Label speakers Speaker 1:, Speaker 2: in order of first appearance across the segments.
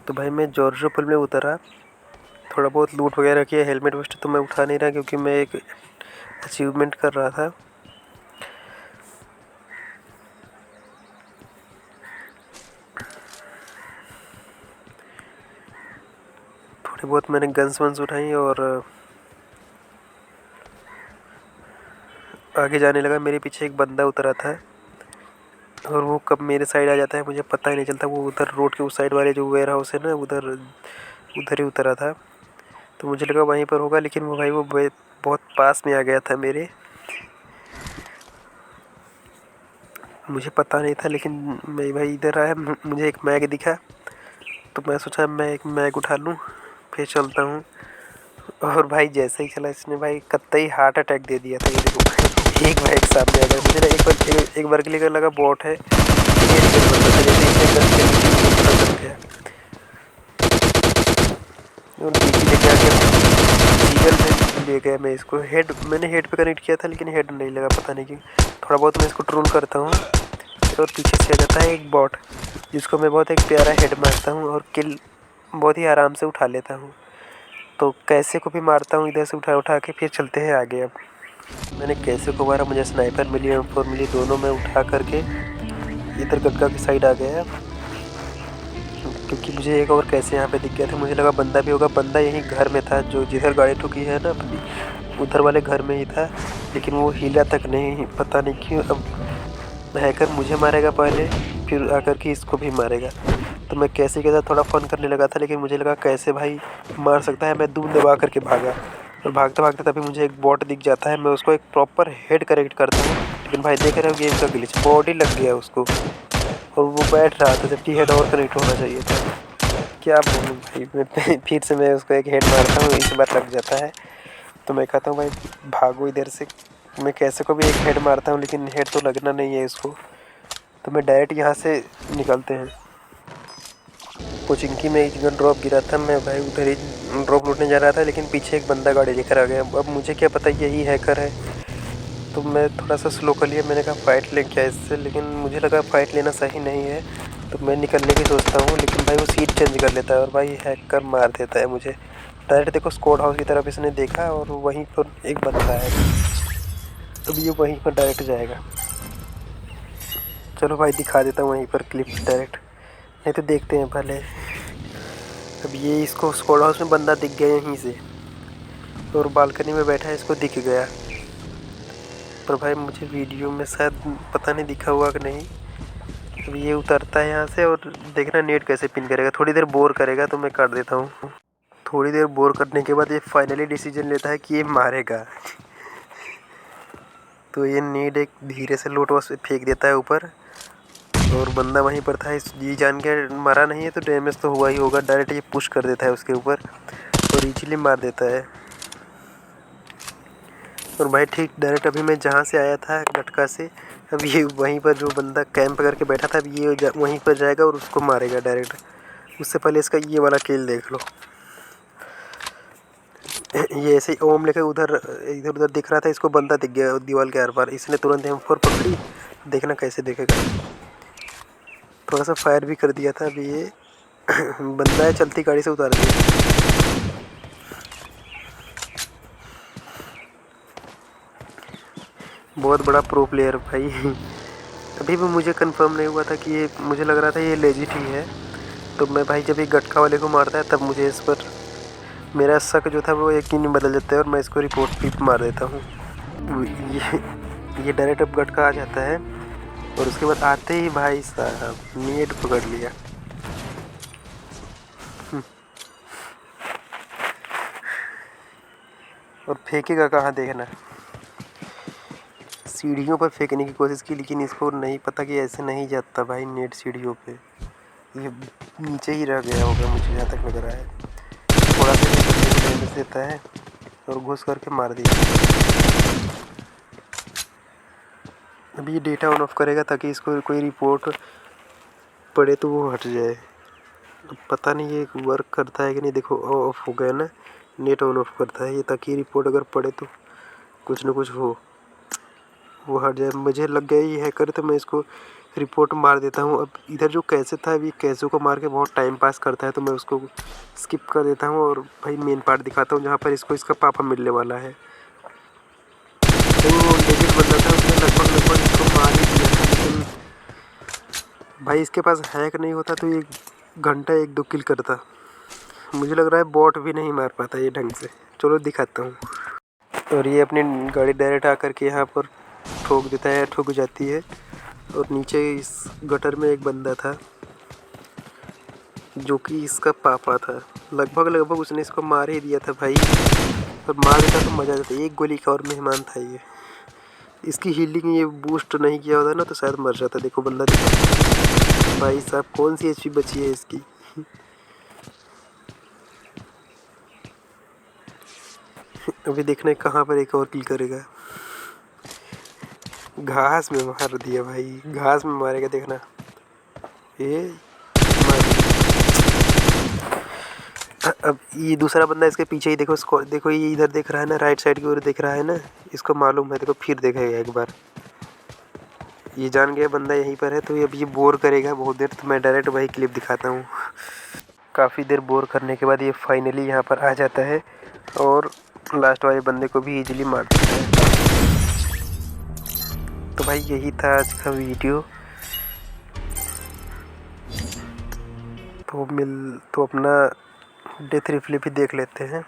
Speaker 1: तो भाई मैं जॉर्जो पुल में उतरा, थोड़ा बहुत लूट वगैरह किया। हेलमेट वेस्ट तो मैं उठा नहीं रहा क्योंकि मैं एक अचीवमेंट कर रहा था। थोड़ी बहुत मैंने गन्स वन्स उठाई और आगे जाने लगा। मेरे पीछे एक बंदा उतरा था और वो कब मेरे साइड आ जाता है मुझे पता ही नहीं चलता। वो उधर रोड के उस साइड वाले जो वेयर हाउस है ना, उधर उधर ही उतरा था। तो मुझे लगा वहीं पर होगा, लेकिन वो भाई वो बहुत पास में आ गया था मेरे। मुझे पता नहीं था, लेकिन मैं भाई इधर आया, मुझे एक मैग दिखा तो मैं सोचा मैं एक मैग उठा लूँ, फिर चलता हूँ। और भाई जैसे ही चला इसने भाई कतई हार्ट अटैक दे दिया था। ये देखो एक भाई एक सामने आ गया। मुझे ना एक बार के लिए लगा बॉट है, ये रियल बंदा था। जैसे इसने गन के नीचे मुझे पता चल गया और डीपी लेके आ गया। लीगल में ले गया मैं इसको। मैंने हेड पे कनेक्ट किया था लेकिन हेड नहीं लगा, पता नहीं क्यों। थोड़ा बहुत मैं इसको ट्रोल करता हूँ और पीछे से आ जाता है एक बॉट, जिसको मैं बहुत एक प्यारा हेड मारता हूँ और किल बहुत ही आराम से उठा लेता हूँ। तो कैसे को भी मारता हूँ इधर से उठा उठा के। फिर चलते हैं आगे। अब मैंने कैसे को मारा, मुझे स्नाइपर मिली, M4 मिली, दोनों में उठा करके इधर गग्गा की साइड आ गया। क्योंकि मुझे एक और कैसे यहाँ पे दिख गया था, मुझे लगा बंदा भी होगा। बंदा यहीं घर में था, जो जिधर गाड़ी ठुकी है ना अपनी, उधर वाले घर में ही था। लेकिन वो हिला तक नहीं, पता नहीं क्यों। अब हैकर मुझे मारेगा पहले, फिर आकर के इसको भी मारेगा। तो मैं कैसे के साथ थोड़ा फन करने लगा था, लेकिन मुझे लगा कैसे भाई मार सकता है। मैं दूम दबा करके भागा और भागते भागते तभी मुझे एक बॉट दिख जाता है। मैं उसको एक प्रॉपर हेड करेक्ट करता हूँ, लेकिन भाई देख रहे हो गेम का ग्लिच, बॉडी लग गया उसको और वो बैठ रहा था, जबकि हेड और कनेक्ट होना चाहिए था। क्या बोलूँ भाई मैं फिर से मैं उसको एक हेड मारता हूँ, इस बार लग जाता है। तो मैं कहता हूँ भाई भागो इधर से। मैं कैसे को भी एक हेड मारता हूँ लेकिन हेड तो लगना नहीं है इसको। तो मैं डायरेक्ट यहाँ से निकलते हैं। पोचिंकी में एक गन ड्रॉप गिरा था, मैं भाई उधर ही ड्रॉप लूटने जा रहा था, लेकिन पीछे एक बंदा गाड़ी लेकर आ गया। अब मुझे क्या पता यही हैकर है। तो मैं थोड़ा सा स्लो कर लिया, मैंने कहा फ़ाइट ले क्या इससे, लेकिन मुझे लगा फ़ाइट लेना सही नहीं है। तो मैं निकलने की सोचता हूँ, लेकिन भाई वो सीट चेंज कर लेता है और भाई हैकर मार देता है मुझे डायरेक्ट। देखो स्क्वाड हाउस की तरफ इसने देखा और वहीं पर एक बंदा है। अब ये वहीं पर डायरेक्ट जाएगा। चलो भाई दिखा देता हूँ वहीं पर क्लिप डायरेक्ट, नहीं तो देखते हैं पहले। अब ये इसको स्क्वाड हाउस में बंदा दिख गया यहीं से और बालकनी में बैठा है, इसको दिख गया। पर भाई मुझे वीडियो में शायद पता नहीं दिखा हुआ कि नहीं। अब ये उतरता है यहाँ से और देखना नेट कैसे पिन करेगा। थोड़ी देर बोर करेगा तो मैं काट देता हूँ। थोड़ी देर बोर करने के बाद ये फाइनली डिसीजन लेता है कि ये मारेगा। तो ये नेट एक धीरे से लोट बस फेंक देता है ऊपर और बंदा वहीं पर था। ये जान के मरा नहीं है तो डैमेज तो हुआ ही होगा। डायरेक्ट ये पुश कर देता है उसके ऊपर और इजीली मार देता है। और भाई ठीक डायरेक्ट अभी मैं जहाँ से आया था गटका से, अब ये वहीं पर जो बंदा कैंप करके बैठा था, अब ये वहीं पर जाएगा और उसको मारेगा डायरेक्ट। उससे पहले इसका ये वाला किल देख लो। ये ऐसे ही ओम लेकर उधर इधर उधर दिख रहा था, इसको बंदा दिख गया दीवार के आर पार। इसने तुरंत M4 पकड़ी, देखना कैसे देखेगा। थोड़ा सा फायर भी कर दिया था। अभी ये बंदा है, चलती गाड़ी से उतार दिया। बहुत बड़ा प्रो प्लेयर भाई। अभी भी मुझे कंफर्म नहीं हुआ था कि ये, मुझे लग रहा था ये लेजिट ही है। तो मैं भाई जब ये गटका वाले को मारता है तब मुझे इस पर मेरा शक जो था वो यकीन में बदल जाता है और मैं इसको रिपोर्ट भी मार देता हूँ। ये डायरेक्ट अब गटका आ जाता है और उसके बाद आते ही भाई साहब नेट पकड़ लिया। और फेंकेगा कहाँ देखना। सीढ़ियों पर फेंकने की कोशिश की, लेकिन इसको नहीं पता कि ऐसे नहीं जाता भाई नेट सीढ़ियों पे। ये नीचे ही रह गया होगा मुझे जहाँ तक लग रहा है। थोड़ा सा ये बंदे को डैमेज देता है और घुस करके मार दिया। अभी ये डेटा ऑन ऑफ करेगा ताकि इसको कोई रिपोर्ट पड़े तो वो हट जाए। अब पता नहीं ये वर्क करता है कि नहीं। देखो ऑफ हो गया ना, नेट ऑन ऑफ करता है ये ताकि रिपोर्ट अगर पड़े तो कुछ ना कुछ हो, वो हट जाए। मुझे लग गया ये हैकर, तो मैं इसको रिपोर्ट मार देता हूँ। अब इधर जो कैसे था, अभी कैसों को मार के बहुत टाइम पास करता है, तो मैं उसको स्किप कर देता हूँ और भाई मेन पार्ट दिखाता हूँ जहाँ पर इसको इसका पापा मिलने वाला है। तो वो लेजेंड बंदा था, उसने लगभग लगभग इसको मार ही दिया था, लेकिन भाई इसके पास हैक नहीं होता तो ये घंटा 1-2 किल करता। मुझे लग रहा है बॉट भी नहीं मार पाता ये ढंग से। चलो दिखाता हूँ। और ये अपनी गाड़ी डायरेक्ट आकर के यहाँ पर ठोक देता है, ठुक जाती है। और नीचे इस गटर में एक बंदा था जो कि इसका पापा था। लगभग लगभग उसने इसको मार ही दिया था भाई, और मार देता तो मज़ा आ जाता। एक गोली का और मेहमान था ये। इसकी हीलिंग ये बूस्ट नहीं किया होता ना तो शायद मर जाता। देखो बंदा, देखो भाई साहब कौन सी एचपी बची है इसकी। अभी देखना है कहाँ पर एक और किल करेगा। घास में मार दिया भाई, घास में मारेगा देखना। ये मार दिया। अब ये दूसरा बंदा इसके पीछे ही, देखो इसको, देखो ये इधर देख रहा है ना, राइट साइड की ओर देख रहा है ना, इसको मालूम है। देखो फिर देखेगा एक बार, ये जान गया बंदा यहीं पर है, तो ये अब ये बोर करेगा बहुत देर। तो मैं डायरेक्ट वही क्लिप दिखाता हूँ। काफ़ी देर बोर करने के बाद ये फाइनली यहाँ पर आ जाता है और लास्ट वाले बंदे को भी इजीली मार देता है। तो भाई यही था आज का वीडियो। तो अपना डेथ रिप्ले भी देख लेते हैं।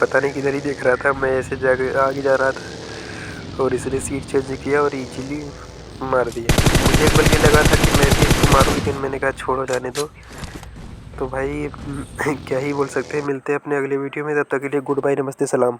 Speaker 1: पता नहीं किधर ही देख रहा था, मैं ऐसे जाके आगे जा रहा था और इसने सीट चेंज किया और इजीली मार दिया। मुझे एक बल्कि लगा था कि मैं भी इसको मारूँ, लेकिन मैंने कहा छोड़ो जाने दो। तो भाई क्या ही बोल सकते हैं। मिलते हैं अपने अगले वीडियो में, तब तक के लिए गुड बाय, नमस्ते, सलाम।